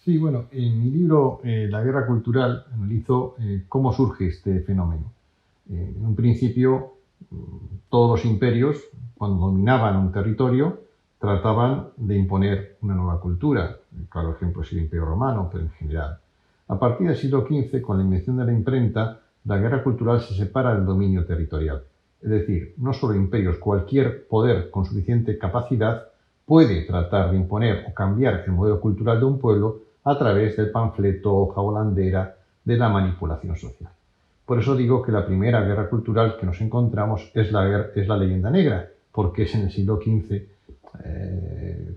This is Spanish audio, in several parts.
Sí, bueno, en mi libro La guerra cultural analizo cómo surge este fenómeno. En un principio, todos los imperios, cuando dominaban un territorio, trataban de imponer una nueva cultura. El claro ejemplo es el Imperio Romano, pero en general. A partir del siglo XV, con la invención de la imprenta, la guerra cultural se separa del dominio territorial. Es decir, no solo imperios, cualquier poder con suficiente capacidad puede tratar de imponer o cambiar el modelo cultural de un pueblo a través del panfleto, hoja volandera, de la manipulación social. Por eso digo que la primera guerra cultural que nos encontramos es la leyenda negra, porque es en el siglo XV,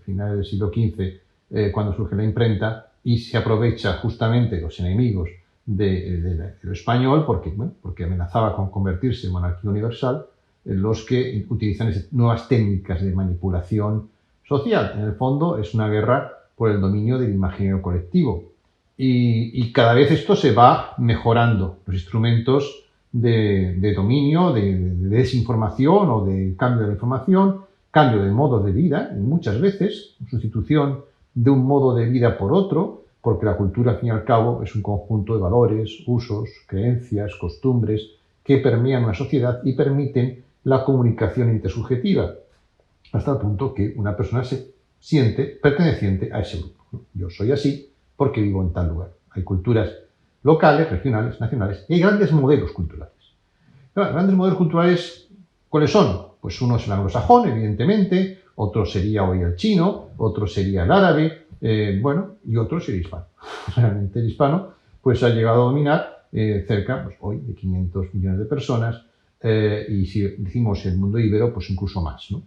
finales del siglo XV, cuando surge la imprenta y se aprovecha justamente los enemigos de lo español, porque, bueno, porque amenazaba con convertirse en monarquía universal, los que utilizan nuevas técnicas de manipulación social. En el fondo es una guerra por el dominio del imaginario colectivo. Y cada vez esto se va mejorando, los instrumentos de dominio, de desinformación o de cambio de la información, cambio de modos de vida, muchas veces, sustitución de un modo de vida por otro, porque la cultura, al fin y al cabo, es un conjunto de valores, usos, creencias, costumbres que permean una sociedad y permiten la comunicación intersubjetiva, hasta el punto que una persona se siente perteneciente a ese grupo. Yo soy así porque vivo en tal lugar. Hay culturas locales, regionales, nacionales, y hay grandes modelos culturales. Claro, grandes modelos culturales, ¿cuáles son? Pues uno es el anglosajón, evidentemente, otro sería hoy el chino, otro sería el árabe, y otro sería el hispano. Realmente el hispano pues ha llegado a dominar cerca, pues, hoy, de 500 millones de personas, y si decimos el mundo ibero, pues incluso más, ¿no?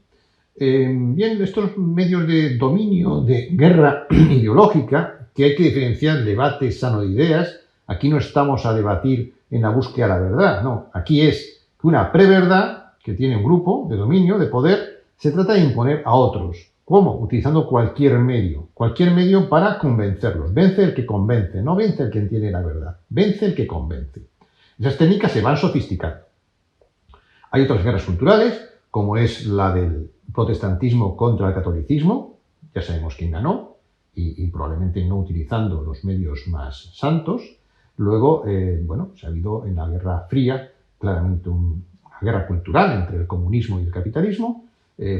Bien, estos medios de dominio, de guerra ideológica, que hay que diferenciar debate sano de ideas. Aquí no estamos a debatir en la búsqueda de la verdad, no. Aquí es que una preverdad, que tiene un grupo de dominio, de poder, se trata de imponer a otros. ¿Cómo? Utilizando cualquier medio para convencerlos. Vence el que convence, no vence el que entiende la verdad, vence el que convence. Esas técnicas se van sofisticando. Hay otras guerras culturales, como es la del protestantismo contra el catolicismo, ya sabemos quién ganó, y probablemente no utilizando los medios más santos. Luego, se ha habido en la Guerra Fría claramente una guerra cultural entre el comunismo y el capitalismo,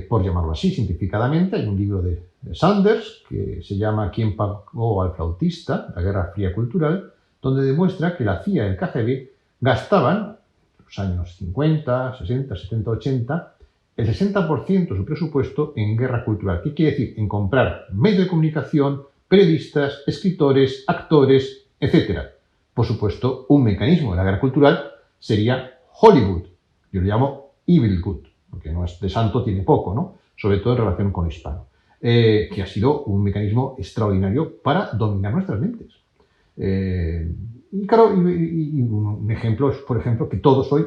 por llamarlo así, simplificadamente. Hay un libro de Sanders que se llama ¿Quién pagó al flautista? La Guerra Fría Cultural, donde demuestra que la CIA y el KGB gastaban los años 50, 60, 70, 80, el 60% de su presupuesto en guerra cultural. ¿Qué quiere decir? En comprar medios de comunicación, periodistas, escritores, actores, etc. Por supuesto, un mecanismo de la guerra cultural sería Hollywood. Yo lo llamo Evil Good, porque no es de santo, tiene poco, ¿no? Sobre todo en relación con lo hispano. Que ha sido un mecanismo extraordinario para dominar nuestras mentes. Y claro, y un ejemplo es, por ejemplo, que todos hoy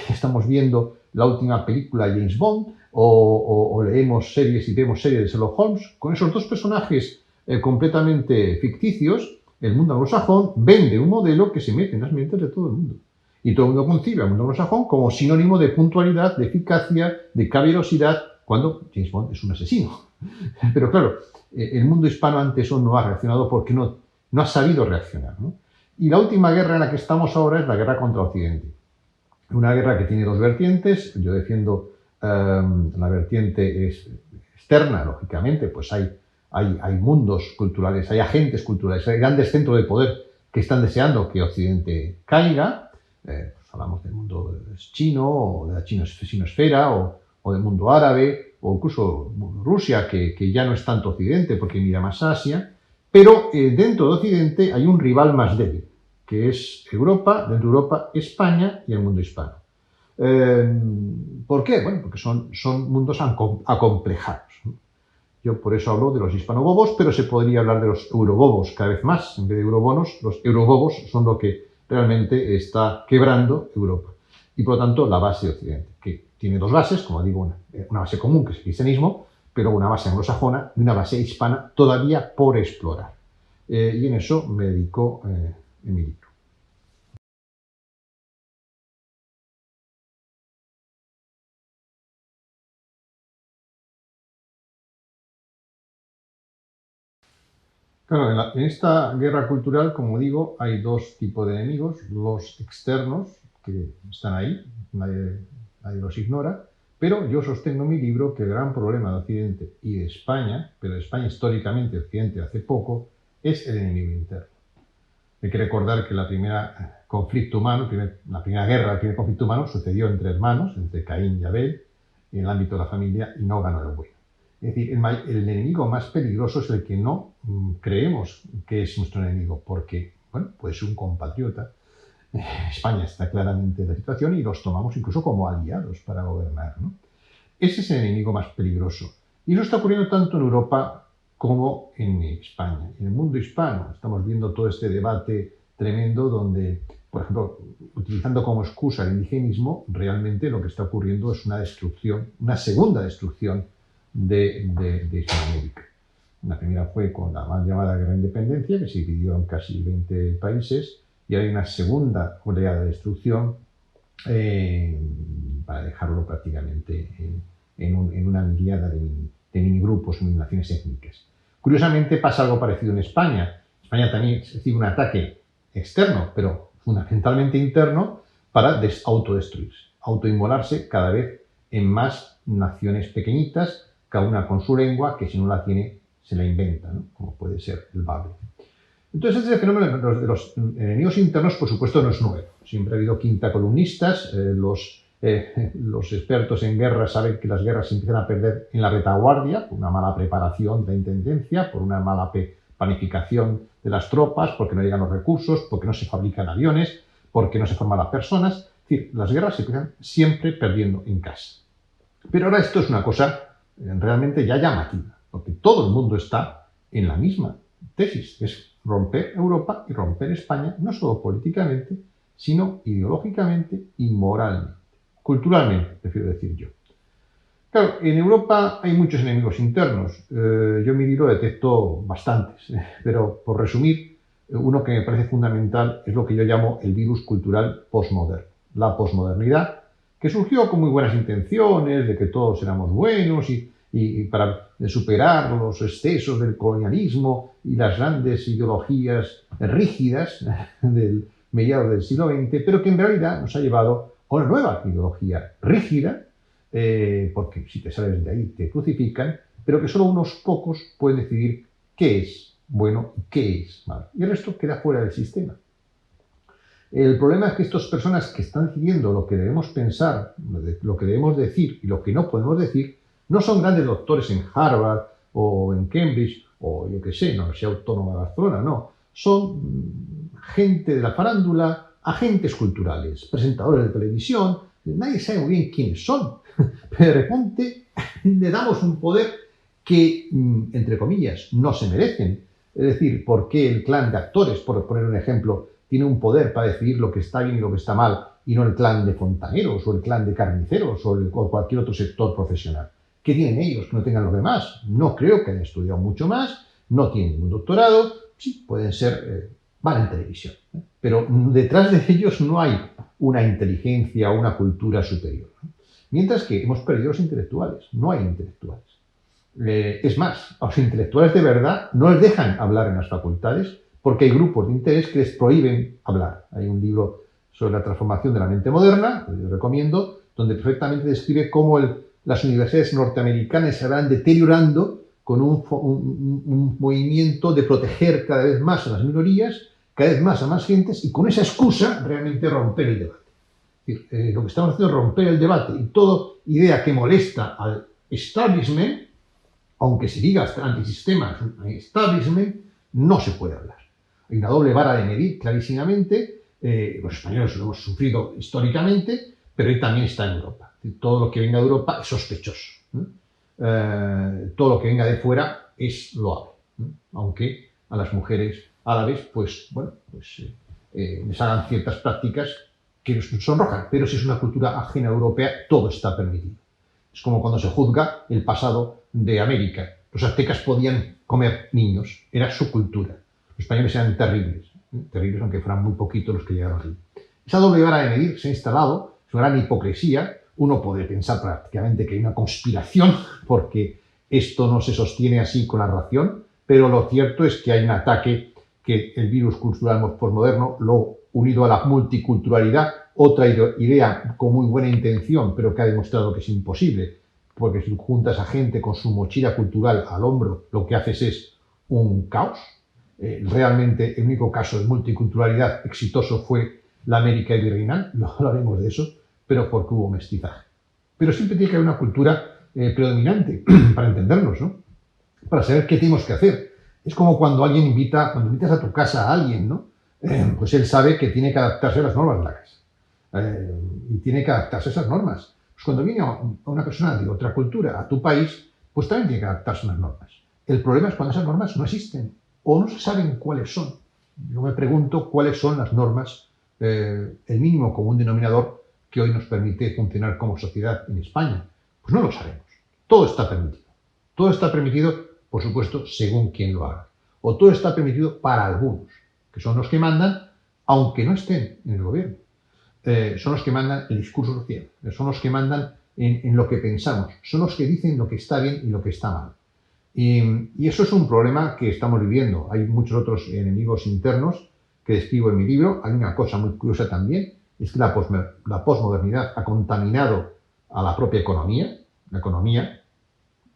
estamos viendo la última película de James Bond o leemos series y vemos series de Sherlock Holmes. Con esos dos personajes completamente ficticios, el mundo anglosajón vende un modelo que se mete en las mentes de todo el mundo. Y todo el mundo concibe al mundo anglosajón como sinónimo de puntualidad, de eficacia, de caballerosidad, cuando James Bond es un asesino. Pero claro, el mundo hispano ante eso no ha reaccionado porque no ha sabido reaccionar, ¿no? Y la última guerra en la que estamos ahora es la guerra contra Occidente. Una guerra que tiene dos vertientes. Yo defiendo la vertiente externa, lógicamente, pues hay mundos culturales, hay agentes culturales, hay grandes centros de poder que están deseando que Occidente caiga. Pues hablamos del mundo chino, o de la chinosfera, o del mundo árabe, o incluso Rusia, que ya no es tanto Occidente porque mira más Asia. Pero dentro de Occidente hay un rival más débil, que es Europa, dentro de Europa España y el mundo hispano. ¿Por qué? Bueno, porque son mundos acomplejados, ¿no? Yo por eso hablo de los hispanobobos, pero se podría hablar de los eurobobos cada vez más. En vez de eurobonos, los eurobobos son lo que realmente está quebrando Europa. Y por lo tanto, la base de Occidente, que tiene dos bases, como digo, una base común, que es el cristianismo, pero una base anglosajona y una base hispana todavía por explorar. Y en eso me dedico en mi libro. Claro, en esta guerra cultural, como digo, hay dos tipos de enemigos: los externos, que están ahí, nadie los ignora, pero yo sostengo en mi libro que el gran problema de Occidente y de España, pero de España históricamente, Occidente hace poco, es el enemigo interno. Hay que recordar que la primera conflicto humano, la primera guerra, el primer conflicto humano sucedió entre hermanos, entre Caín y Abel, en el ámbito de la familia, y no ganó el bueno. Es decir, el enemigo más peligroso es el que no creemos que es nuestro enemigo, porque, bueno, puede ser un compatriota. España está claramente en la situación y los tomamos incluso como aliados para gobernar, ¿no? Ese es el enemigo más peligroso. Y eso está ocurriendo tanto en Europa como en España. En el mundo hispano estamos viendo todo este debate tremendo donde, por ejemplo, utilizando como excusa el indigenismo, realmente lo que está ocurriendo es una destrucción, una segunda destrucción de Hispanoamérica. La primera fue con la mal llamada Guerra de Independencia, que se dividió en casi 20 países, y hay una segunda oleada de destrucción para dejarlo prácticamente en una miríada de minigrupos, naciones étnicas. Curiosamente pasa algo parecido en España. España también recibe un ataque externo, pero fundamentalmente interno, para autodestruirse, autoinmolarse cada vez en más naciones pequeñitas, cada una con su lengua, que si no la tiene se la inventa, ¿no? Como puede ser el bable. Entonces, este fenómeno de los enemigos internos, por supuesto, no es nuevo. Siempre ha habido quintacolumnistas. Los expertos en guerra saben que las guerras se empiezan a perder en la retaguardia, por una mala preparación de la intendencia, por una mala planificación de las tropas, porque no llegan los recursos, porque no se fabrican aviones, porque no se forman las personas. Es decir, las guerras se empiezan siempre perdiendo en casa. Pero ahora esto es una cosa realmente ya llamativa, porque todo el mundo está en la misma tesis, es romper Europa y romper España, no solo políticamente, sino ideológicamente y moralmente, culturalmente, prefiero decir yo. Claro, en Europa hay muchos enemigos internos. Yo en mi libro detecto bastantes, pero por resumir, uno que me parece fundamental es lo que yo llamo el virus cultural postmoderno, la posmodernidad, que surgió con muy buenas intenciones, de que todos éramos buenos y para superar los excesos del colonialismo y las grandes ideologías rígidas del mediados del siglo XX, pero que en realidad nos ha llevado a una nueva ideología rígida, porque si te sales de ahí te crucifican, pero que solo unos pocos pueden decidir qué es bueno y qué es malo. Y el resto queda fuera del sistema. El problema es que estas personas que están decidiendo lo que debemos pensar, lo que debemos decir y lo que no podemos decir, no son grandes doctores en Harvard o en Cambridge o yo qué sé, no Universidad Autónoma de Barcelona, no. Son gente de la farándula, agentes culturales, presentadores de televisión, nadie sabe muy bien quiénes son, pero de repente le damos un poder que, entre comillas, no se merecen. Es decir, ¿por qué el clan de actores, por poner un ejemplo, tiene un poder para decidir lo que está bien y lo que está mal, y no el clan de fontaneros o el clan de carniceros o cualquier otro sector profesional? ¿Qué tienen ellos que no tengan los demás? No creo que hayan estudiado mucho más, no tienen ningún doctorado, sí, pueden ser, van en televisión, pero detrás de ellos no hay una inteligencia o una cultura superior. Mientras que hemos perdido los intelectuales, no hay intelectuales. Es más, a los intelectuales de verdad no les dejan hablar en las facultades porque hay grupos de interés que les prohíben hablar. Hay un libro sobre la transformación de la mente moderna, que yo recomiendo, donde perfectamente describe cómo las universidades norteamericanas se van deteriorando con un movimiento de proteger cada vez más a las minorías, cada vez más a más gentes, y con esa excusa realmente romper el debate. Es decir, lo que estamos haciendo es romper el debate, y toda idea que molesta al establishment, aunque se diga hasta antisistema, establishment, no se puede hablar. Hay una doble vara de medir clarísimamente. Los españoles lo hemos sufrido históricamente, pero hoy también está en Europa. Todo lo que venga de Europa es sospechoso. Todo lo que venga de fuera es loable. Aunque a las mujeres árabes, les hagan ciertas prácticas que nos sonrojan. Pero si es una cultura ajena europea, todo está permitido. Es como cuando se juzga el pasado de América. Los aztecas podían comer niños, era su cultura. Los españoles eran terribles, terribles aunque fueran muy poquitos los que llegaron allí. Esa doble vara de medir se ha instalado, es una gran hipocresía. Uno puede pensar prácticamente que hay una conspiración porque esto no se sostiene así con la razón, pero lo cierto es que hay un ataque que el virus cultural postmoderno, lo unido a la multiculturalidad, otra idea con muy buena intención, pero que ha demostrado que es imposible, porque si juntas a gente con su mochila cultural al hombro, lo que haces es un caos. Realmente el único caso de multiculturalidad exitoso fue la América virreinal, no hablaremos de eso, pero porque hubo mestizaje. Pero siempre tiene que haber una cultura predominante para entendernos, ¿no? Para saber qué tenemos que hacer. Es como cuando cuando invitas a tu casa a alguien, ¿no? Pues él sabe que tiene que adaptarse a las normas de la casa. Y tiene que adaptarse a esas normas. Pues cuando viene una persona de otra cultura a tu país, pues también tiene que adaptarse a unas normas. El problema es cuando esas normas no existen o no se saben cuáles son. Yo me pregunto cuáles son las normas, el mínimo común denominador que hoy nos permite funcionar como sociedad en España. Pues no lo sabemos. Todo está permitido. Todo está permitido, por supuesto, según quien lo haga. O todo está permitido para algunos, que son los que mandan, aunque no estén en el gobierno. Son los que mandan el discurso social, son los que mandan en lo que pensamos, son los que dicen lo que está bien y lo que está mal. Y eso es un problema que estamos viviendo. Hay muchos otros enemigos internos que describo en mi libro. Hay una cosa muy curiosa también, es que la posmodernidad ha contaminado a la propia economía.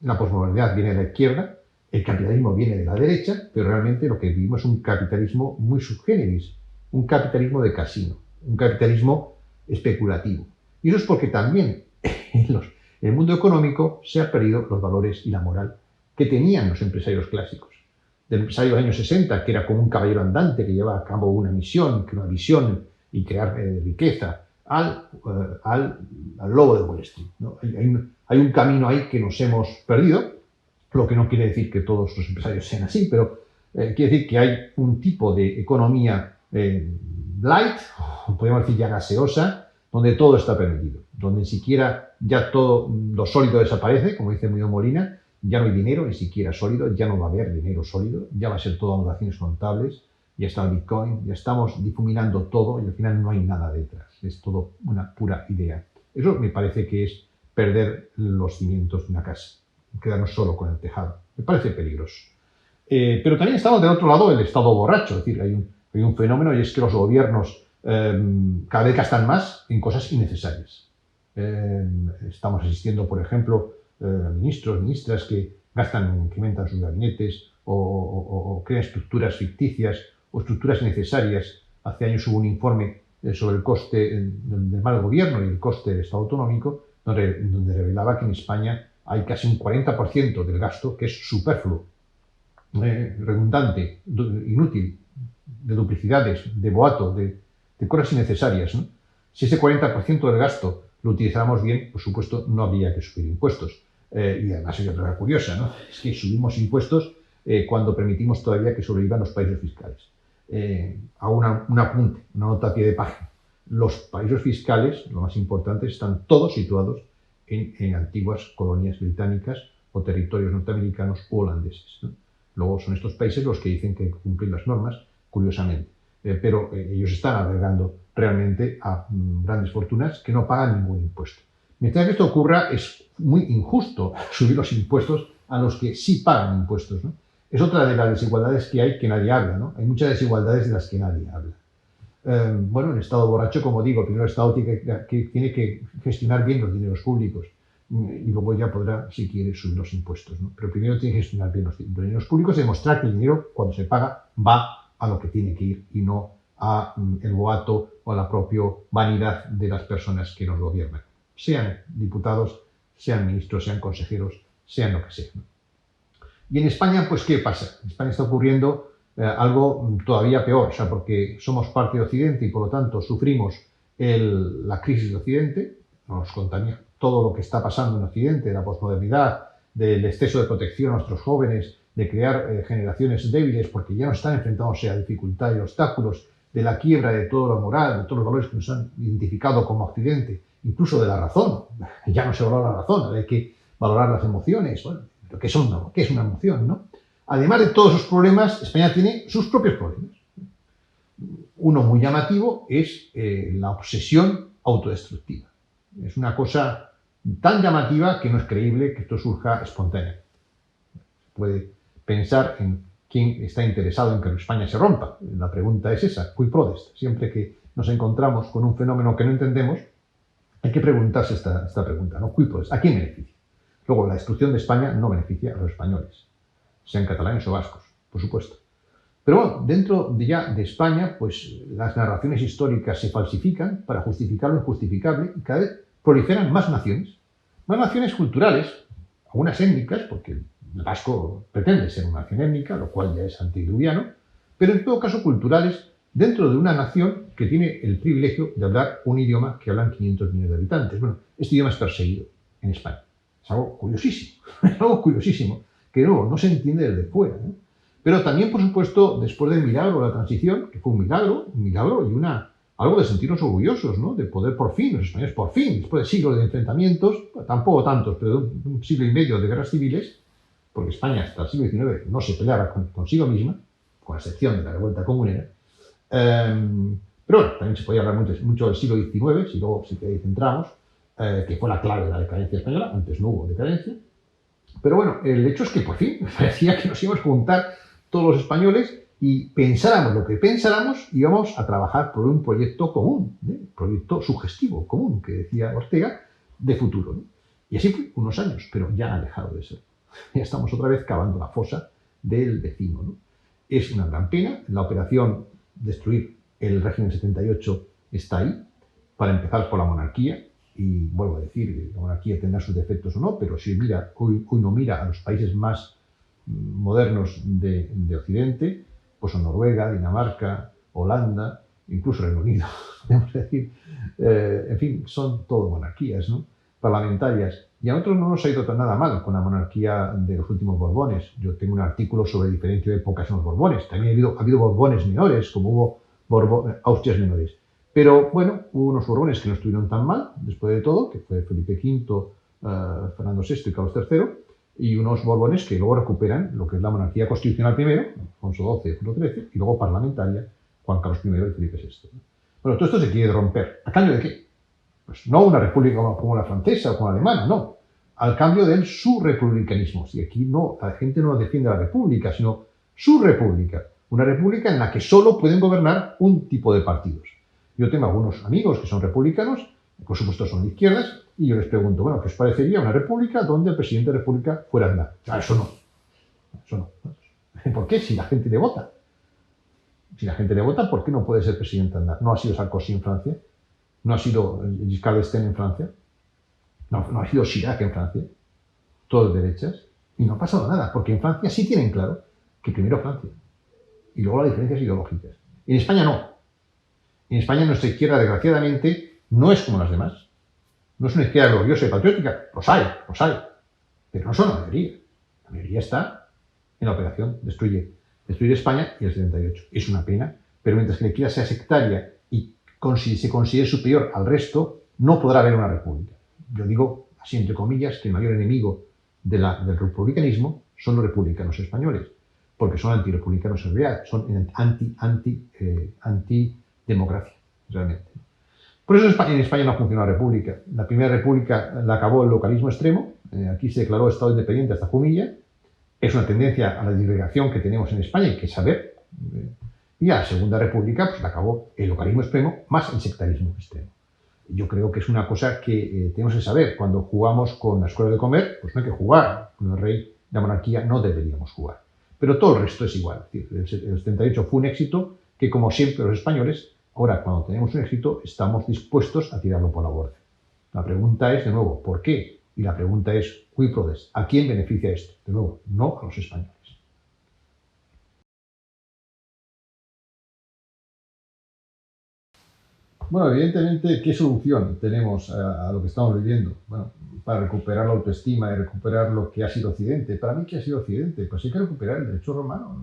La posmodernidad viene de la izquierda, el capitalismo viene de la derecha, pero realmente lo que vivimos es un capitalismo muy subgéneris, un capitalismo de casino, un capitalismo especulativo. Y eso es porque también en el mundo económico se han perdido los valores y la moral que tenían los empresarios clásicos. Del empresario de los años 60, que era como un caballero andante que llevaba a cabo una visión y crear riqueza, al lobo de Wall Street, ¿no? Hay un camino ahí que nos hemos perdido, lo que no quiere decir que todos los empresarios sean así, pero quiere decir que hay un tipo de economía light, podríamos decir ya gaseosa, donde todo está permitido, donde ni siquiera ya todo lo sólido desaparece, como dice Muñoz Molina, ya no hay dinero ni siquiera sólido, ya no va a haber dinero sólido, ya va a ser todo anotaciones contables, ya está el Bitcoin, ya estamos difuminando todo y al final no hay nada detrás, es todo una pura idea. Eso me parece que es perder los cimientos de una casa, quedarnos solo con el tejado. Me parece peligroso. Pero también estamos del otro lado del estado borracho, es decir, hay un fenómeno y es que los gobiernos cada vez gastan más en cosas innecesarias. Estamos asistiendo, por ejemplo, ministros, ministras que incrementan sus gabinetes o crean estructuras ficticias o estructuras innecesarias. Hace años hubo un informe sobre el coste del mal gobierno y el coste del Estado autonómico, donde revelaba que en España hay casi un 40% del gasto que es superfluo, redundante, inútil, de duplicidades, de boato, de cosas innecesarias, ¿no? Si ese 40% del gasto lo utilizáramos bien, por supuesto, no habría que subir impuestos. Y además hay otra cosa curiosa, ¿no? Es que subimos impuestos cuando permitimos todavía que sobrevivan los paraísos fiscales. Hago un apunte, una nota a pie de página. Los paraísos fiscales, lo más importante, están todos situados en antiguas colonias británicas o territorios norteamericanos u holandeses, ¿no? Luego son estos países los que dicen que cumplen las normas, curiosamente. Pero ellos están agregando realmente a grandes fortunas que no pagan ningún impuesto. Mientras que esto ocurra, es muy injusto subir los impuestos a los que sí pagan impuestos, ¿no? Es otra de las desigualdades que hay que nadie habla, ¿no? Hay muchas desigualdades de las que nadie habla. Bueno, el Estado borracho, como digo, primero el Estado tiene que gestionar bien los dineros públicos y luego ya podrá, si quiere, subir los impuestos, ¿no? Pero primero tiene que gestionar bien los dineros públicos y demostrar que el dinero, cuando se paga, va a lo que tiene que ir y no a el boato o a la propia vanidad de las personas que nos gobiernan. Sean diputados, sean ministros, sean consejeros, sean lo que sea, ¿no? Y en España, pues, ¿qué pasa? En España está ocurriendo algo todavía peor, o sea, porque somos parte de Occidente y por lo tanto sufrimos la crisis de Occidente, nos contamina todo lo que está pasando en Occidente, la posmodernidad, del exceso de protección a nuestros jóvenes, de crear generaciones débiles porque ya no están enfrentándose a dificultades y obstáculos, de la quiebra de todo lo moral, de todos los valores que nos han identificado como Occidente, incluso de la razón. Ya no se valora la razón, hay que valorar las emociones. Bueno, ¿qué es una emoción, no? Además de todos esos problemas, España tiene sus propios problemas. Uno muy llamativo es la obsesión autodestructiva. Es una cosa tan llamativa que no es creíble que esto surja espontáneo. Puede pensar en quién está interesado en que España se rompa. La pregunta es esa, cui prodest. Siempre que nos encontramos con un fenómeno que no entendemos, hay que preguntarse esta pregunta, ¿no? Cui prodest, ¿a quién beneficia? Luego, la destrucción de España no beneficia a los españoles, sean catalanes o vascos, por supuesto. Pero bueno, dentro de España, pues las narraciones históricas se falsifican para justificar lo injustificable y cada vez proliferan más naciones culturales, algunas étnicas, porque el vasco pretende ser una nación étnica, lo cual ya es antediluviano, pero en todo caso culturales dentro de una nación que tiene el privilegio de hablar un idioma que hablan 500 millones de habitantes. Bueno, este idioma es perseguido en España. Es algo curiosísimo, es algo curiosísimo, que no se entiende desde fuera, ¿no? Pero también, por supuesto, después del milagro de la transición, que fue un milagro y algo de sentirnos orgullosos, ¿no? De poder por fin, los españoles por fin, después de siglos de enfrentamientos, tampoco tantos, pero de un siglo y medio de guerras civiles, porque España hasta el siglo XIX no se peleaba consigo misma, con excepción de la revuelta comunera. Pero bueno, también se podía hablar mucho del siglo XIX, si luego si centramos, que fue la clave de la decadencia española, antes no hubo decadencia. Pero bueno, el hecho es que por fin parecía que nos íbamos a juntar todos los españoles y pensáramos lo que pensáramos, íbamos a trabajar por un proyecto común, un proyecto sugestivo común, que decía Ortega, de futuro, ¿no? Y así fue unos años, pero ya ha dejado de ser. Ya estamos otra vez cavando la fosa del vecino, ¿no? Es una gran pena. La operación destruir el régimen 78 está ahí, para empezar por la monarquía. Y vuelvo a decir, la monarquía tendrá sus defectos o no, pero si hoy uno mira a los países más modernos de Occidente, pues son Noruega, Dinamarca, Holanda, incluso Reino Unido, podemos decir, en fin, son todo monarquías, ¿no? Parlamentarias. Y a nosotros no nos ha ido nada mal con la monarquía de los últimos Borbones. Yo tengo un artículo sobre diferentes épocas en los Borbones. También ha habido Borbones menores, como hubo Austrias menores. Pero bueno, hubo unos Borbones que no estuvieron tan mal, después de todo, que fue Felipe V, Fernando VI y Carlos III, y unos Borbones que luego recuperan lo que es la monarquía constitucional primero, Alfonso XII y Alfonso XIII, y luego parlamentaria, Juan Carlos I y Felipe VI. Bueno, todo esto se quiere romper. ¿A cambio de qué? Pues no una república como la francesa o como la alemana, no. Al cambio del su republicanismo. Si aquí no, la gente no defiende la república, sino su república. Una república en la que solo pueden gobernar un tipo de partidos. Yo tengo algunos amigos que son republicanos, por supuesto son de izquierdas, y yo les pregunto, bueno, ¿qué os parecería una república donde el presidente de la república fuera Aznar? Eso no. Eso no. ¿Por qué? Si la gente le vota. Si la gente le vota, ¿por qué no puede ser presidente Aznar? ¿No ha sido Sarkozy en Francia? ¿No ha sido Giscard d'Estaing en Francia? ¿No ha sido Chirac en Francia? Todos derechas. Y no ha pasado nada, porque en Francia sí tienen claro que primero Francia. Y luego las diferencias ideológicas. En España no. En España nuestra izquierda, desgraciadamente, no es como las demás. No es una izquierda gloriosa y patriótica. Los hay. Pero no son la mayoría. La mayoría está en la operación destruir España y el 78. Es una pena, pero mientras que la izquierda sea sectaria y se considere superior al resto, no podrá haber una república. Yo digo, así entre comillas, que el mayor enemigo del republicanismo son los republicanos españoles, porque son antirepublicanos en realidad, son antidemocracia, realmente. Por eso en España no funciona la república. La primera república la acabó el localismo extremo, aquí se declaró Estado independiente hasta Jumilla, es una tendencia a la disgregación que tenemos en España, hay que saber, y a la segunda república pues la acabó el localismo extremo más el sectarismo extremo. Yo creo que es una cosa que tenemos que saber. Cuando jugamos con la escuela de comer, pues no hay que jugar. Con el rey, la monarquía, no deberíamos jugar. Pero todo el resto es igual. El 78 fue un éxito que, como siempre los españoles, ahora cuando tenemos un éxito, estamos dispuestos a tirarlo por la borda. La pregunta es, de nuevo, ¿por qué? Y la pregunta es, cui prodest? ¿A quién beneficia esto? De nuevo, no a los españoles. Bueno, evidentemente, ¿qué solución tenemos a lo que estamos viviendo? Bueno, para recuperar la autoestima y recuperar lo que ha sido Occidente. Para mí, ¿qué ha sido Occidente? Pues hay que recuperar el derecho romano.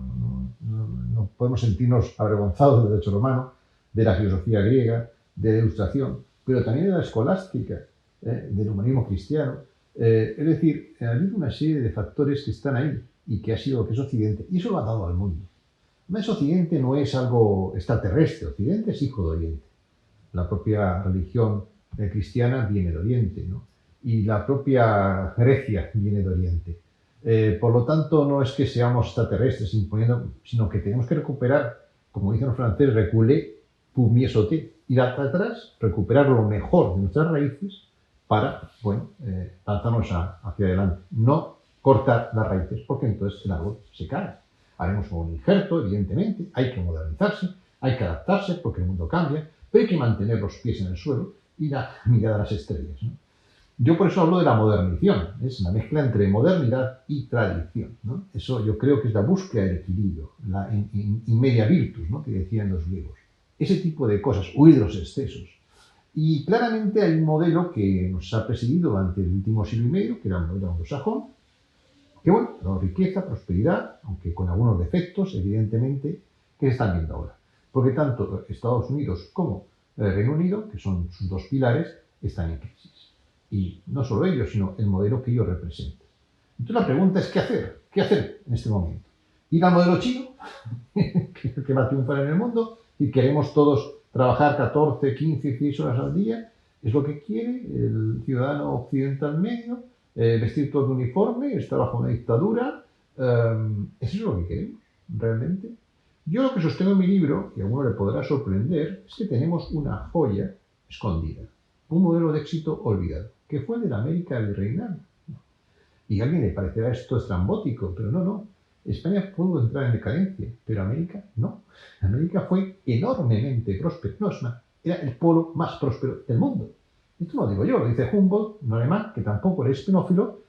No podemos sentirnos avergonzados del derecho romano, de la filosofía griega, de la ilustración, pero también de la escolástica, del humanismo cristiano. Es decir, ha habido una serie de factores que están ahí y que ha sido lo que es Occidente. Y eso lo ha dado al mundo. Además, Occidente no es algo extraterrestre. Occidente es hijo de Oriente. La propia religión cristiana viene de Oriente, ¿no? Y la propia Grecia viene de Oriente. Por lo tanto, no es que seamos extraterrestres imponiendo, sino que tenemos que recuperar, como dicen los franceses, reculer pour mieux sauter, ir hacia atrás, recuperar lo mejor de nuestras raíces para, bueno, lanzarnos hacia adelante. No cortar las raíces, porque entonces el árbol se cae. Haremos un injerto, evidentemente, hay que modernizarse, hay que adaptarse porque el mundo cambia, pero hay que mantener los pies en el suelo y la mirada a las estrellas, ¿no? Yo por eso hablo de la modernización, es una mezcla entre modernidad y tradición, ¿no? Eso yo creo que es la búsqueda del equilibrio, la in media virtus, ¿no?, que decían los griegos. Ese tipo de cosas, huir de los excesos. Y claramente hay un modelo que nos ha presidido durante el último siglo y medio, que era el modelo anglosajón, que bueno, la riqueza, prosperidad, aunque con algunos defectos, evidentemente, que se están viendo ahora. Porque tanto Estados Unidos como el Reino Unido, que son sus dos pilares, están en crisis. Y no solo ellos, sino el modelo que ellos representan. Entonces la pregunta es, ¿qué hacer? ¿Qué hacer en este momento? ¿Ir al modelo chino, que es el que va a triunfar en el mundo, y queremos todos trabajar 14, 15, 16 horas al día? ¿Es lo que quiere el ciudadano occidental medio? ¿Vestir todo de uniforme? ¿Está bajo una dictadura? ¿Eso es lo que queremos realmente? Yo lo que sostengo en mi libro, y a uno le podrá sorprender, es que tenemos una joya escondida, un modelo de éxito olvidado, que fue el de la América virreinal. Y a alguien le parecerá esto estrambótico, pero no. España pudo entrar en decadencia, pero América no. América fue enormemente próspera. No, era el polo más próspero del mundo. Esto no lo digo yo, lo dice Humboldt, un alemán, que tampoco era espinófilo,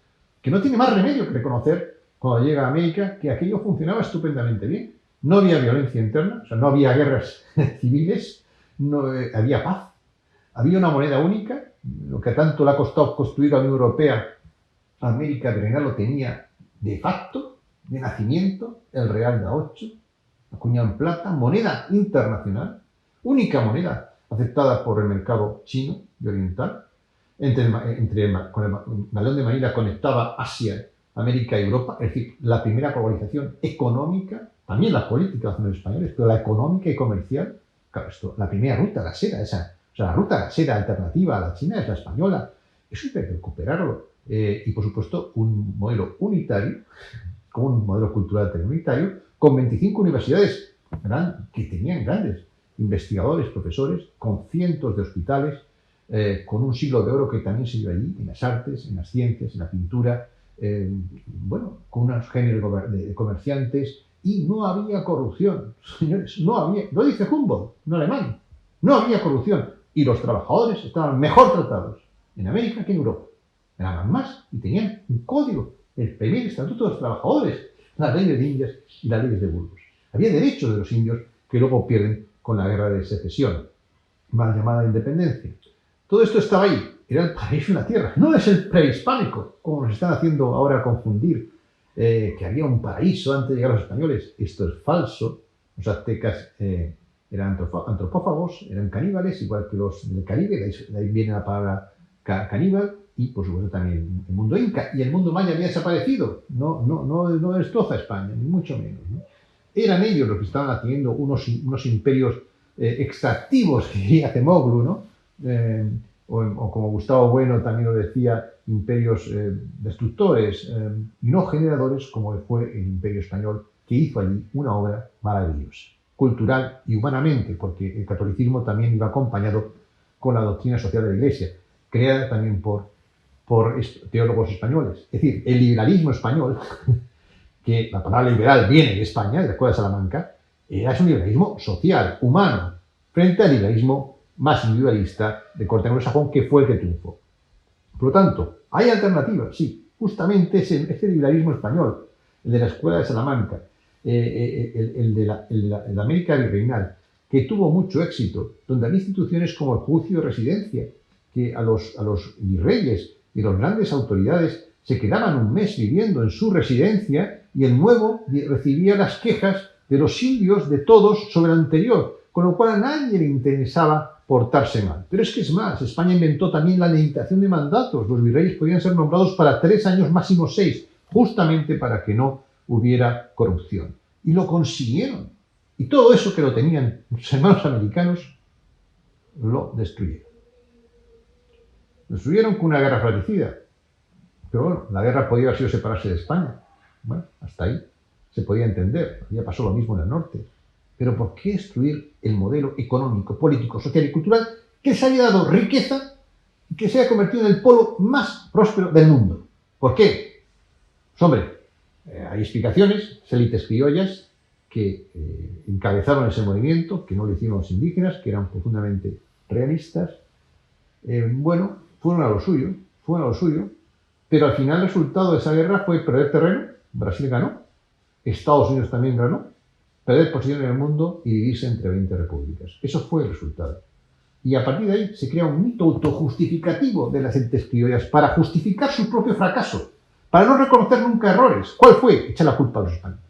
que no tiene más remedio que reconocer cuando llega a América que aquello funcionaba estupendamente bien. No había violencia interna, o sea, no había guerras civiles, no, había paz. Había una moneda única, lo que tanto le ha costado construir a la Unión Europea. América virreinal lo tenía de facto, de nacimiento, el real de A8, acuñado en plata, moneda internacional, única moneda aceptada por el mercado chino y oriental. Con el Galeón de Manila conectaba Asia, América y Europa, es decir, la primera globalización económica, también la política de los españoles, pero la económica y comercial. Claro, esto, la primera ruta gasera, la ruta gasera alternativa a la China es la española. Eso hay que recuperarlo. Y por supuesto, un modelo unitario, con un modelo cultural unitario, con 25 universidades que tenían grandes investigadores, profesores, con cientos de hospitales, con un siglo de oro que también se dio allí, en las artes, en las ciencias, en la pintura, bueno, con unos géneros de comerciantes, y no había corrupción, señores, no había, lo dice Humboldt, un alemán, no había corrupción, y los trabajadores estaban mejor tratados en América que en Europa. Ganaban más y tenían un código, el primer estatuto de los trabajadores, las leyes de Indias y las leyes de Burgos. Había derechos de los indios que luego pierden con la guerra de secesión, mal llamada independencia. Todo esto estaba ahí, era el paraíso en la tierra. No es el prehispánico, como nos están haciendo ahora confundir, que había un paraíso antes de llegar a los españoles. Esto es falso. Los aztecas eran antropófagos, eran caníbales, igual que los del Caribe, de ahí viene la palabra caníbal, y por supuesto también el mundo inca. Y el mundo maya había desaparecido. No destroza España, ni mucho menos, ¿no? Eran ellos los que estaban haciendo unos imperios extractivos, que diría Acemoglu, ¿no? O como Gustavo Bueno también lo decía, imperios destructores y no generadores, como fue el Imperio Español, que hizo allí una obra maravillosa, cultural y humanamente, porque el catolicismo también iba acompañado con la doctrina social de la Iglesia, creada también por teólogos españoles. Es decir, el liberalismo español, que la palabra liberal viene de España, de la Escuela de Salamanca, es un liberalismo social, humano, frente al liberalismo más individualista de corte anglosajón, que fue el que triunfó. Por lo tanto, hay alternativas, sí, justamente ese liberalismo español, el de la Escuela de Salamanca, el de la América virreinal, que tuvo mucho éxito, donde había instituciones como el juicio de residencia, que a los virreyes y las grandes autoridades se quedaban un mes viviendo en su residencia y el nuevo recibía las quejas de los indios de todos sobre el anterior, con lo cual a nadie le interesaba portarse mal. Pero es que es más, España inventó también la limitación de mandatos. Los virreyes podían ser nombrados para 3 años, máximo 6, justamente para que no hubiera corrupción. Y lo consiguieron. Y todo eso que lo tenían los hermanos americanos, lo destruyeron. Lo destruyeron con una guerra fratricida. Pero bueno, la guerra podía haber sido separarse de España. Bueno, hasta ahí se podía entender. Ya pasó lo mismo en el norte. Pero ¿por qué destruir el modelo económico, político, social y cultural que se había dado riqueza y que se ha convertido en el polo más próspero del mundo? ¿Por qué? Pues hombre, hay explicaciones, élites criollas que encabezaron ese movimiento, que no lo hicieron los indígenas, que eran profundamente realistas. Bueno, fueron a lo suyo, pero al final el resultado de esa guerra fue perder terreno. Brasil ganó, Estados Unidos también ganó, perder posición en el mundo y dividirse entre 20 repúblicas. Eso fue el resultado. Y a partir de ahí se crea un mito autojustificativo de las élites criollas para justificar su propio fracaso, para no reconocer nunca errores. ¿Cuál fue? Echar la culpa a los españoles.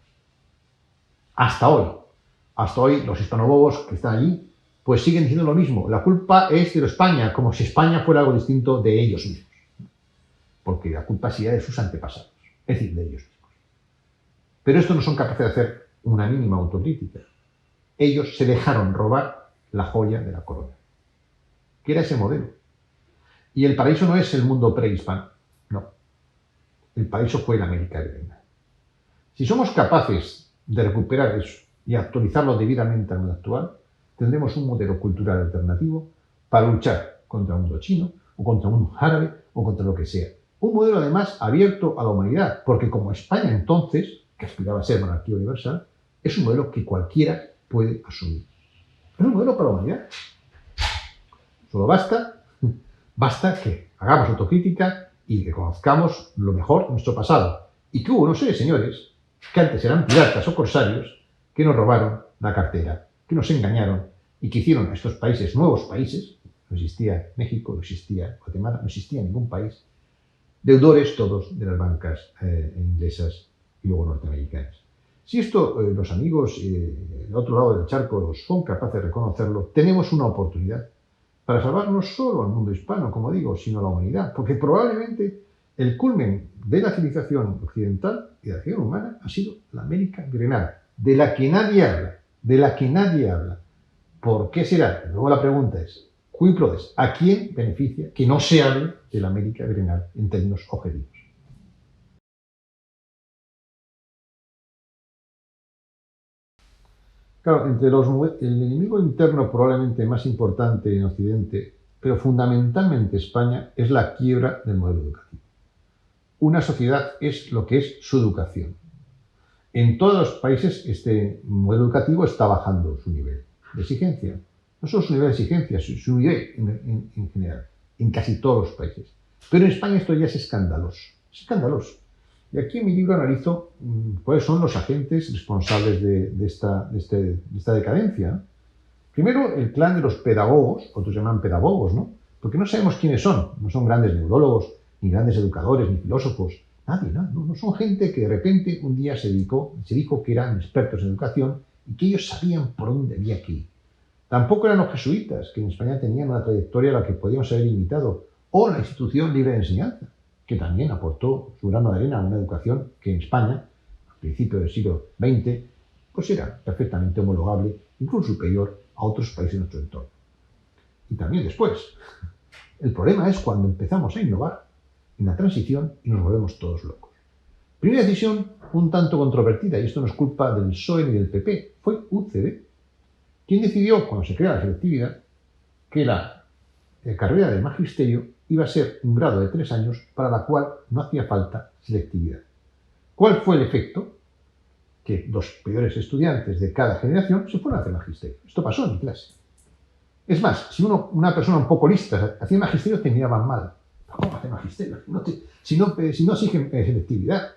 Hasta hoy los hispanobobos que están allí, pues siguen diciendo lo mismo. La culpa es de España, como si España fuera algo distinto de ellos mismos. Porque la culpa sí es de sus antepasados, es decir, de ellos mismos. Pero estos no son capaces de hacer una mínima autocrítica. Ellos se dejaron robar la joya de la corona, que era ese modelo. Y el paraíso no es el mundo prehispano, no. El paraíso fue la América virreinal. Si somos capaces de recuperar eso y actualizarlo debidamente al mundo actual, tendremos un modelo cultural alternativo para luchar contra un mundo chino, o contra un mundo árabe, o contra lo que sea. Un modelo, además, abierto a la humanidad, porque como España entonces, que aspiraba a ser monarquía universal, es un modelo que cualquiera puede asumir. Es un modelo para la humanidad. Solo basta que hagamos autocrítica y reconozcamos lo mejor de nuestro pasado. Y que hubo unos señores que antes eran piratas o corsarios que nos robaron la cartera, que nos engañaron y que hicieron a estos países, nuevos países, no existía México, no existía Guatemala, no existía ningún país, deudores todos de las bancas inglesas y luego norteamericanas. Si esto los amigos del otro lado del charco son capaces de reconocerlo, tenemos una oportunidad para salvar no solo al mundo hispano, como digo, sino a la humanidad, porque probablemente el culmen de la civilización occidental y de la civilización humana ha sido la América virreinal, de la que nadie habla. ¿Por qué será? Luego la pregunta es, ¿cui prodest? ¿A quién beneficia que no se hable de la América virreinal en términos objetivos? Claro, el enemigo interno probablemente más importante en Occidente, pero fundamentalmente España, es la quiebra del modelo educativo. Una sociedad es lo que es su educación. En todos los países este modelo educativo está bajando su nivel de exigencia. No solo su nivel de exigencia, su nivel en general, en casi todos los países. Pero en España esto ya es escandaloso. Es escandaloso. Y aquí en mi libro analizo cuáles son los agentes responsables de esta decadencia. Primero, el clan de los pedagogos, otros llaman pedagogos, ¿no? Porque no sabemos quiénes son. No son grandes neurólogos, ni grandes educadores, ni filósofos. Nadie, no son gente que de repente un día se dijo que eran expertos en educación y que ellos sabían por dónde había que ir. Tampoco eran los jesuitas, que en España tenían una trayectoria a la que podíamos haber imitado, o la Institución Libre de Enseñanza, que también aportó su grano de arena a una educación que en España, a principios del siglo XX, pues era perfectamente homologable, incluso superior a otros países de nuestro entorno. Y también después. El problema es cuando empezamos a innovar en la transición y nos volvemos todos locos. Primera decisión un tanto controvertida, y esto no es culpa del PSOE ni del PP, fue UCD, quien decidió, cuando se crea la selectividad, que la carrera de magisterio iba a ser un grado de 3 años para la cual no hacía falta selectividad. ¿Cuál fue el efecto? Que los peores estudiantes de cada generación se fueron a hacer magisterio. Esto pasó en mi clase. Es más, si una persona un poco lista hacía magisterio, te miraban mal. ¿Cómo hacer magisterio? Si no exigen selectividad.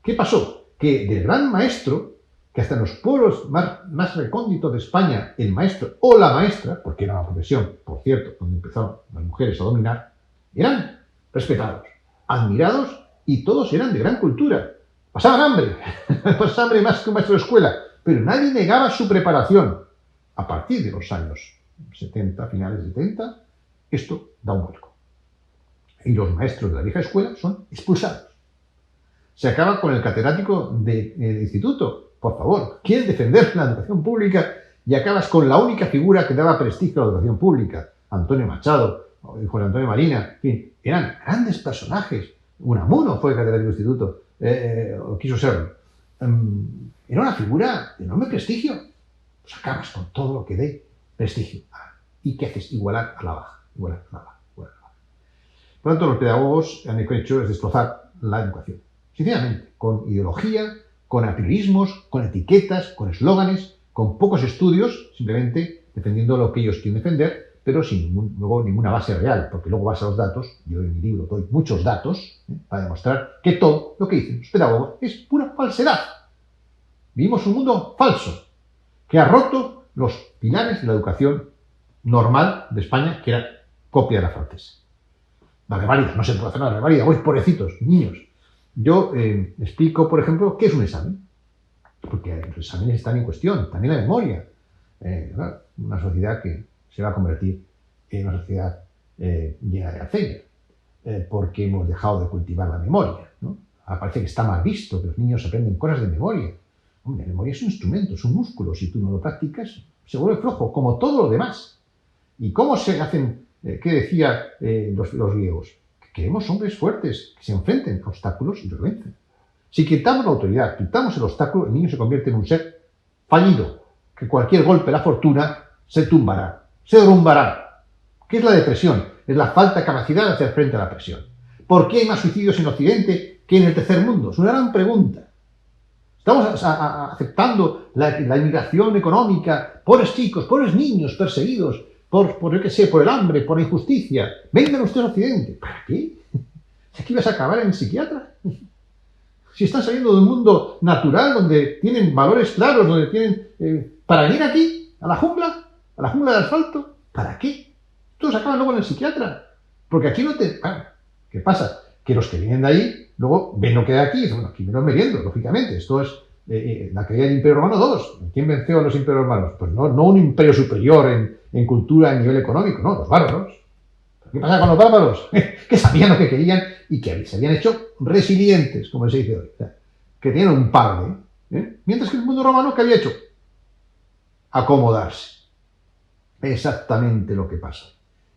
¿Qué pasó? Que del gran maestro, que hasta en los pueblos más recónditos de España, el maestro o la maestra, porque era una profesión, por cierto, donde empezaron las mujeres a dominar, eran respetados, admirados y todos eran de gran cultura. Pasaban hambre más que un maestro de escuela, pero nadie negaba su preparación. A partir de los años 70, finales de 70, esto da un vuelco. Y los maestros de la vieja escuela son expulsados. Se acaba con el catedrático del instituto. Por favor, ¿quieres defender la educación pública? Y acabas con la única figura que daba prestigio a la educación pública, Antonio Machado, Juan Antonio Marina, en fin, eran grandes personajes. Unamuno fue catedrático del instituto. o quiso serlo, era una figura de enorme prestigio. Pues acabas con todo lo que dé prestigio. ¿Y qué haces? Igualar a la baja, igualar a la baja, igualar a la baja. Por lo tanto, los pedagogos han hecho es destrozar la educación. Sinceramente, con ideología, con apriorismos, con etiquetas, con eslóganes, con pocos estudios, simplemente defendiendo lo que ellos quieren defender, pero sin luego ninguna base real, porque luego vas a los datos. Yo en mi libro doy muchos datos para demostrar que todo lo que dicen los pedagogos es pura falsedad. Vivimos un mundo falso, que ha roto los pilares de la educación normal de España, que era copia de la francesa. La revalida, no se puede hacer la revalida, pobrecitos, niños. Yo explico, por ejemplo, qué es un examen, porque los exámenes están en cuestión, también la memoria. Una sociedad que se va a convertir en una sociedad llena de Alzheimer, porque hemos dejado de cultivar la memoria, ¿no? Parece que está mal visto, que los niños aprenden cosas de memoria. Hombre, la memoria es un instrumento, es un músculo. Si tú no lo practicas, se vuelve flojo, como todo lo demás. ¿Y cómo se hacen? ¿Qué decían los griegos? Que queremos hombres fuertes, que se enfrenten a obstáculos y los vencen. Si quitamos la autoridad, quitamos el obstáculo, el niño se convierte en un ser fallido, que cualquier golpe de la fortuna se tumbará, se derrumbará. ¿Qué es la depresión? Es la falta de capacidad de hacer frente a la presión. ¿Por qué hay más suicidios en Occidente que en el tercer mundo? Es una gran pregunta. Estamos aceptando la inmigración económica, pobres chicos, pobres niños perseguidos por el hambre, por la injusticia. Vengan ustedes al Occidente. ¿Para qué? Si aquí vas a acabar en psiquiatra. Si están saliendo de un mundo natural donde tienen valores claros, donde tienen... ¿Para venir aquí? ¿A la jungla de asfalto? ¿Para qué? Todos acaban luego en el psiquiatra. Porque aquí no te... ¿Qué pasa? Que los que vienen de ahí, luego ven lo que hay aquí y dicen, bueno, aquí me lo meriendo, lógicamente. Esto es la caída del Imperio Romano 2. ¿Quién venció a los imperios romanos? Pues no un imperio superior en cultura, a nivel económico, no, los bárbaros. ¿Qué pasa con los bárbaros? Que sabían lo que querían y que se habían hecho resilientes, como se dice hoy. O sea, que tenían un par de... Mientras que el mundo romano, ¿qué había hecho? Acomodarse. Exactamente lo que pasa.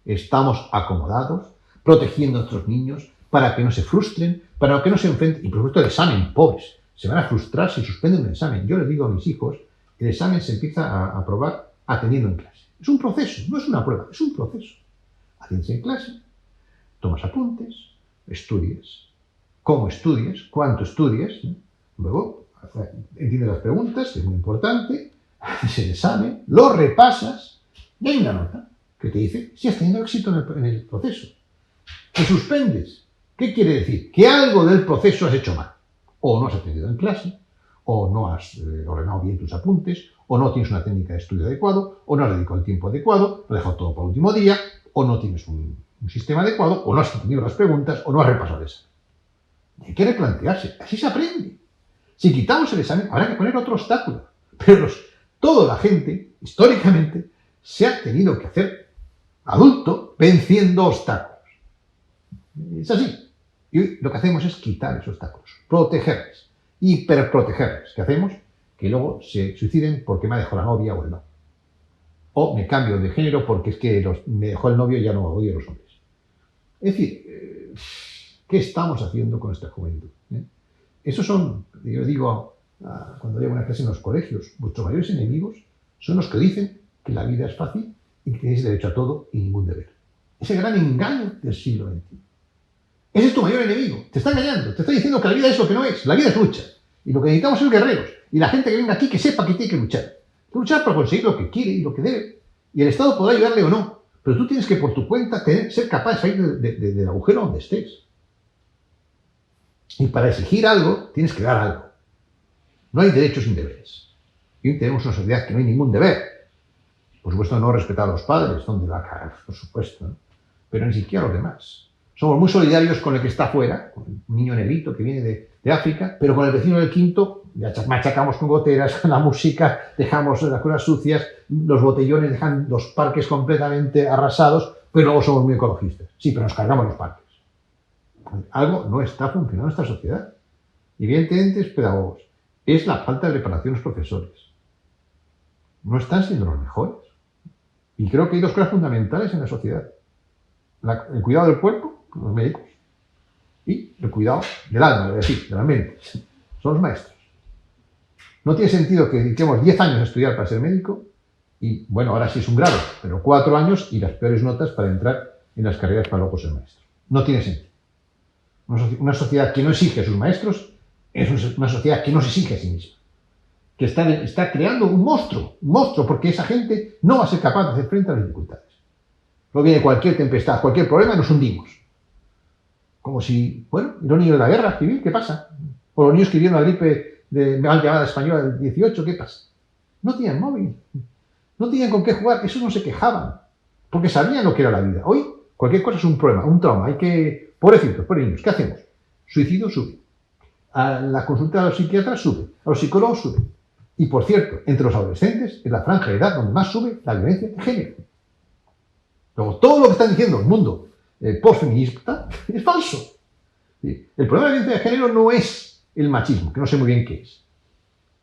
Estamos acomodados, protegiendo a nuestros niños para que no se frustren, para que no se enfrenten, y por supuesto el examen, pobres, se van a frustrar si suspenden un examen. Yo les digo a mis hijos, el examen se empieza a aprobar atendiendo en clase. Es un proceso, no es una prueba, es un proceso. Atiendes en clase, tomas apuntes, estudias. ¿Cómo estudias? ¿Cuánto estudias? Luego, entiendes las preguntas, que es muy importante, haces el examen, lo repasas, y hay una nota que te dice si has tenido éxito en el proceso. Te suspendes. ¿Qué quiere decir? Que algo del proceso has hecho mal. O no has atendido en clase, o no has ordenado bien tus apuntes, o no tienes una técnica de estudio adecuado, o no has dedicado el tiempo adecuado, lo has dejado todo para el último día, o no tienes un sistema adecuado, o no has entendido las preguntas, o no has repasado el examen. Hay que replantearse. Así se aprende. Si quitamos el examen, habrá que poner otro obstáculo. Pero toda la gente, históricamente, se ha tenido que hacer adulto venciendo obstáculos. Es así. Y lo que hacemos es quitar esos obstáculos, protegerles, hiperprotegerles. ¿Qué hacemos? Que luego se suiciden porque me ha dejado la novia o el novio. O me cambio de género porque es que me dejó el novio y ya no odio a los hombres. Es decir, ¿qué estamos haciendo con esta juventud? Esos son, yo digo, cuando llevo una clase en los colegios, vuestros mayores enemigos son los que dicen que la vida es fácil y que tenéis derecho a todo y ningún deber. Ese gran engaño del siglo XXI. Ese es tu mayor enemigo. Te está engañando. Te está diciendo que la vida es lo que no es. La vida es lucha. Y lo que necesitamos es guerreros. Y la gente que venga aquí que sepa que tiene que luchar. Luchar para conseguir lo que quiere y lo que debe. Y el Estado podrá ayudarle o no. Pero tú tienes que, por tu cuenta, ser capaz de salir del agujero donde estés. Y para exigir algo, tienes que dar algo. No hay derechos sin deberes. Y tenemos una sociedad que no hay ningún deber. Por supuesto, no respetar a los padres, donde va a caer, por supuesto, ¿no? Pero ni siquiera a los demás. Somos muy solidarios con el que está afuera, con un niño negrito que viene de África, pero con el vecino del quinto machacamos con goteras, la música, dejamos las cosas sucias, los botellones dejan los parques completamente arrasados, pero luego somos muy ecologistas. Sí, pero nos cargamos los parques. Algo no está funcionando en esta sociedad. Evidentemente, es pedagogos. Es la falta de preparación de los profesores. No están siendo los mejores. Y creo que hay dos cosas fundamentales en la sociedad. El cuidado del cuerpo, los médicos, Y el cuidado del alma, es decir, de la mente. Son los maestros. No tiene sentido que dediquemos 10 años a estudiar para ser médico y, bueno, ahora sí es un grado, pero 4 años y las peores notas para entrar en las carreras para luego ser maestro. No tiene sentido. Una sociedad que no exige a sus maestros es una sociedad que no se exige a sí misma. Que está creando un monstruo, porque esa gente no va a ser capaz de hacer frente a las dificultades. Luego viene cualquier tempestad, cualquier problema y nos hundimos. Como si, bueno, los niños de la guerra civil, ¿qué pasa? O los niños que vieron la gripe de mal llamada española del 18, ¿qué pasa? No tenían móvil, no tenían con qué jugar, esos no se quejaban, porque sabían lo que era la vida. Hoy, cualquier cosa es un problema, un trauma, hay que... Pobrecitos, pobres niños, ¿qué hacemos? Suicidio sube. A la consulta a los psiquiatras sube, a los psicólogos sube. Y por cierto, entre los adolescentes es la franja de edad donde más sube la violencia de género. Luego, todo lo que está diciendo el mundo postfeminista es falso. ¿Sí? El problema de la violencia de género no es el machismo, que no sé muy bien qué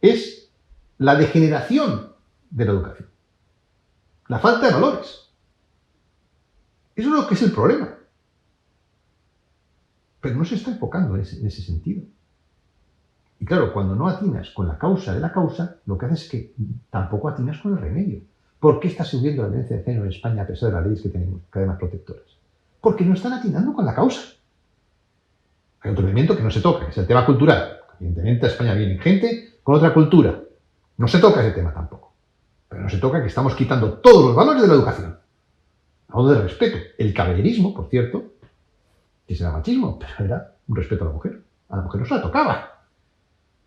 es la degeneración de la educación, la falta de valores. Eso es lo que es el problema. Pero no se está enfocando en ese sentido. Y claro, cuando no atinas con la causa de la causa, lo que haces es que tampoco atinas con el remedio. ¿Por qué está subiendo la violencia de género en España a pesar de las leyes que tenemos, cada vez más protectoras? Porque no están atinando con la causa. Hay otro elemento que no se toca, que es el tema cultural. Evidentemente a España viene gente con otra cultura. No se toca ese tema tampoco. Pero no se toca que estamos quitando todos los valores de la educación. Hablando de respeto. El caballerismo, por cierto, que era machismo, pero era un respeto a la mujer. A la mujer no se la tocaba.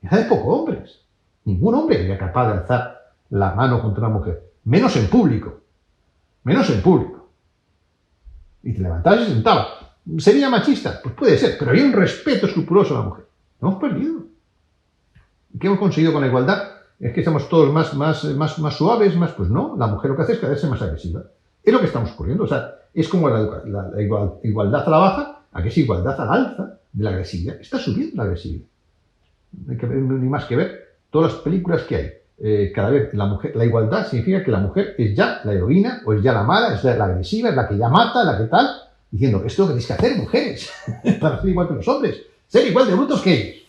Era de pocos hombres. Ningún hombre era capaz de alzar la mano contra una mujer. Menos en público. Menos en público. Y te levantabas y se sentaba. ¿Sería machista? Pues puede ser, pero había un respeto escrupuloso a la mujer. Lo hemos perdido. ¿Y qué hemos conseguido con la igualdad? Es que estamos todos más suaves, más... Pues no, la mujer lo que hace es quedarse más agresiva. Es lo que estamos ocurriendo. O sea, es como la igualdad a la baja, a que es igualdad al alza de la agresividad. Está subiendo la agresividad. No hay que ver, ni más que ver todas las películas que hay. Cada vez la igualdad significa que la mujer es ya la heroína, o es ya la mala, es la agresiva, es la que ya mata, la que tal, diciendo, esto es lo que tenéis que hacer, mujeres, para ser igual que los hombres, ser igual de brutos que ellos.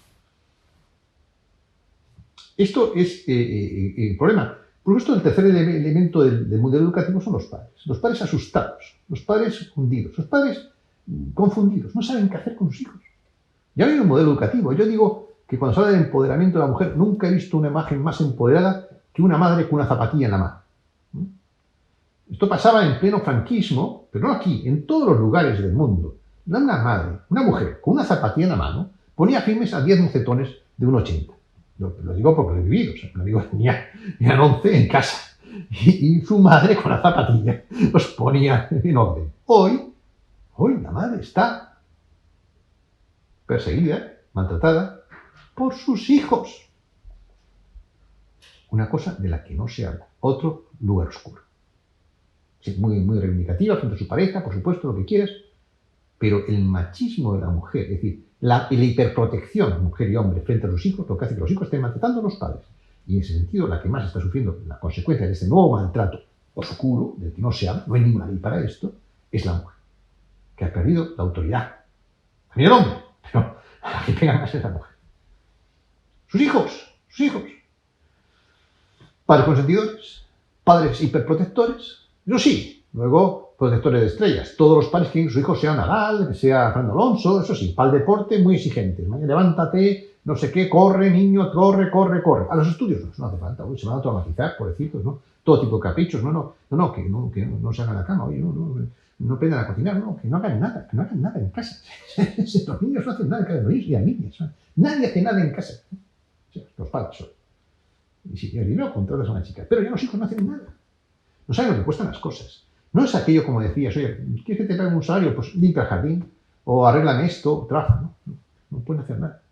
Esto es el problema. Por supuesto, el tercer elemento del modelo educativo son los padres asustados, los padres hundidos, los padres confundidos, no saben qué hacer con sus hijos. Ya hay un modelo educativo. Yo digo que cuando se habla de empoderamiento de la mujer, nunca he visto una imagen más empoderada que una madre con una zapatilla en la mano. Esto pasaba en pleno franquismo, pero no aquí, en todos los lugares del mundo. Una madre, una mujer con una zapatilla en la mano, ponía firmes a 10 mocetones de 1,80. Lo digo porque lo he vivido. O sea, lo digo, tenían 11 en casa. Y su madre con la zapatilla los ponía en orden. Hoy la madre está perseguida, maltratada, por sus hijos. Una cosa de la que no se habla. Otro lugar oscuro. Sí, muy reivindicativa frente a su pareja, por supuesto, lo que quieras, pero el machismo de la mujer, es decir, la hiperprotección mujer y hombre frente a los hijos, lo que hace que los hijos estén maltratando a los padres. Y en ese sentido, la que más está sufriendo la consecuencia de este nuevo maltrato oscuro, del que no se habla, no hay ninguna ley para esto, es la mujer, que ha perdido la autoridad. También el hombre, pero a la que pega más es la mujer. Sus hijos. Padres consentidores, padres hiperprotectores, eso sí, luego protectores de estrellas. Todos los padres quieren que su hijo sea Nadal, que sea Fernando Alonso, eso sí, para el deporte muy exigentes. Levántate, no sé qué, corre, niño, corre. A los estudios no hace falta, se van a traumatizar, pobrecitos, ¿no? Todo tipo de caprichos, que no se hagan la cama, no aprendan a cocinar, que no hagan nada en casa. Los niños no hacen nada en casa, los niños y las niñas. Nadie hace nada en casa. Los padres son. Y si tienes dinero, contratas a una chica. Pero ya los hijos no hacen nada. No saben lo que cuestan las cosas. No es aquello como decías, oye, ¿quieres que te paguen un salario? Pues limpia el jardín, o arreglan esto, trabaja. No pueden hacer nada.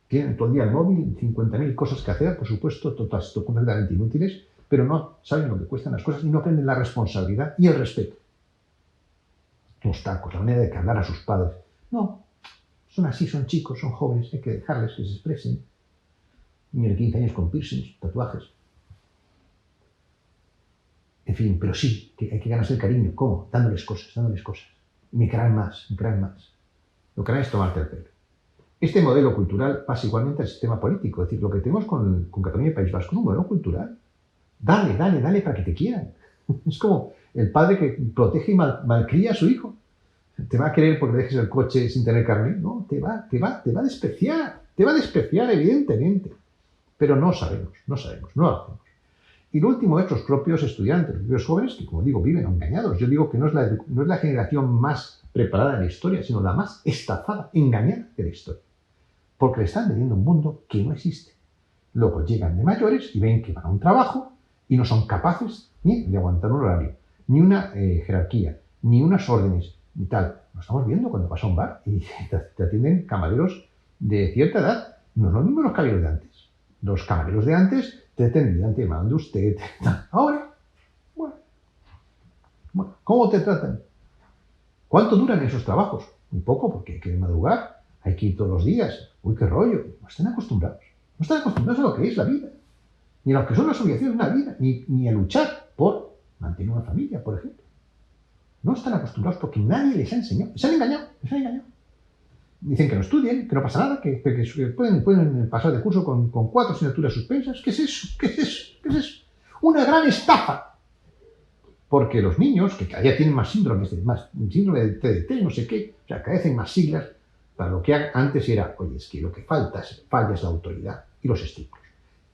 Tienen todo el día el móvil, 50.000 cosas que hacer, por supuesto, todas completamente inútiles, pero no saben lo que cuestan las cosas y no aprenden la responsabilidad y el respeto. Los tacos, la manera de hablar a sus padres. No, son así, son chicos, son jóvenes, hay que dejarles que se expresen. Niños de 15 años con piercings, tatuajes. En fin, pero sí, que hay que ganarse el cariño. ¿Cómo? Dándoles cosas. Me crean más. lo que harán es tomarte el pelo. Este modelo cultural pasa igualmente al sistema político. Es decir, lo que tenemos con Cataluña y País Vasco es un modelo cultural. Dale, dale, dale para que te quieran. Es como el padre que protege y malcría a su hijo. Te va a querer porque dejes el coche sin tener carnet. No, te va a despreciar. Te va a despreciar, evidentemente. Pero no sabemos, no lo hacemos. Y lo último es los propios estudiantes, los propios jóvenes que, como digo, viven engañados. Yo digo que no es la generación más preparada de la historia, sino la más estafada, engañada de la historia. Porque le están vendiendo un mundo que no existe. Luego llegan de mayores y ven que van a un trabajo y no son capaces ni de aguantar un horario, ni una jerarquía, ni unas órdenes, ni tal. Lo estamos viendo cuando vas a un bar y te atienden camareros de cierta edad. No es lo mismo los camareros de antes. Los camareros de antes te atendían, te llamaban de usted. Ahora, bueno, ¿cómo te tratan? ¿Cuánto duran esos trabajos? Un poco, porque hay que madrugar, hay que ir todos los días. Uy, qué rollo. No están acostumbrados. No están acostumbrados a lo que es la vida. Ni a lo que son las obligaciones de una vida. Ni a luchar por mantener una familia, por ejemplo. No están acostumbrados porque nadie les ha enseñado. Les han engañado. Dicen que no estudien, que no pasa nada, que pueden pasar de curso con 4 asignaturas suspensas. ¿Qué es eso? ¿Qué es eso? ¿Qué es eso? Una gran estafa. Porque los niños, que cada día tienen más síndrome de TDT, no sé qué, o sea, cada vez hay más siglas, para lo que antes era, oye, es que lo que falla es la autoridad y los estímulos.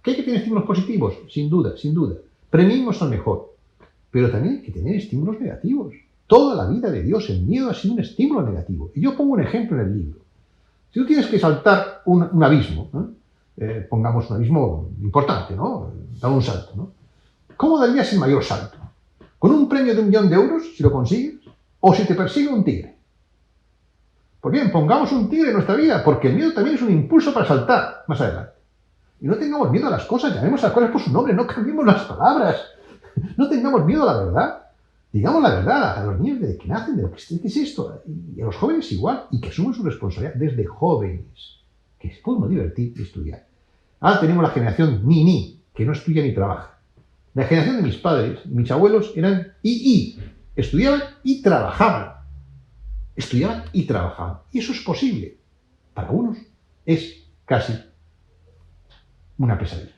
¿Que hay que tener estímulos positivos? Sin duda, sin duda. Premios son mejor. Pero también hay que tener estímulos negativos. Toda la vida de Dios, el miedo ha sido un estímulo negativo. Y yo pongo un ejemplo en el libro. Si tú tienes que saltar un abismo, ¿no? Pongamos un abismo importante, ¿no? Dar un salto, ¿no? ¿Cómo darías el mayor salto? ¿Con un premio de 1 millón de euros, si lo consigues? ¿O si te persigue un tigre? Pues bien, pongamos un tigre en nuestra vida, porque el miedo también es un impulso para saltar más adelante. Y no tengamos miedo a las cosas, llamemos a las cosas por su nombre, no cambiemos las palabras. No tengamos miedo a la verdad. Digamos la verdad a los niños desde que nacen, de lo que es esto. Y a los jóvenes igual, y que asumen su responsabilidad desde jóvenes, que se pueden divertir y estudiar. Ahora tenemos la generación ni, que no estudia ni trabaja. La generación de mis padres, mis abuelos, eran estudiaban y trabajaban. Estudiaban y trabajaban. Y eso es posible. Para unos es casi una pesadilla.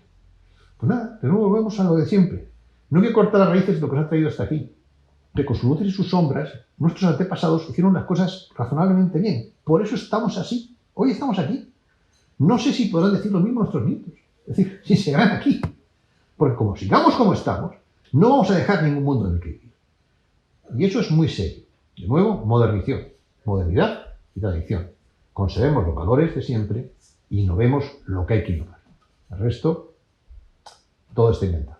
Pues nada, de nuevo volvemos a lo de siempre. No hay que cortar las raíces de lo que nos ha traído hasta aquí. Que con sus luces y sus sombras, nuestros antepasados hicieron las cosas razonablemente bien. Por eso estamos así. Hoy estamos aquí. No sé si podrán decir lo mismo nuestros nietos. Es decir, si seguirán aquí. Porque como sigamos como estamos, no vamos a dejar ningún mundo en el que vivir. Y eso es muy serio. De nuevo, modernidad y tradición. Conservemos los valores de siempre y innovemos lo que hay que innovar. El resto, todo está inventado.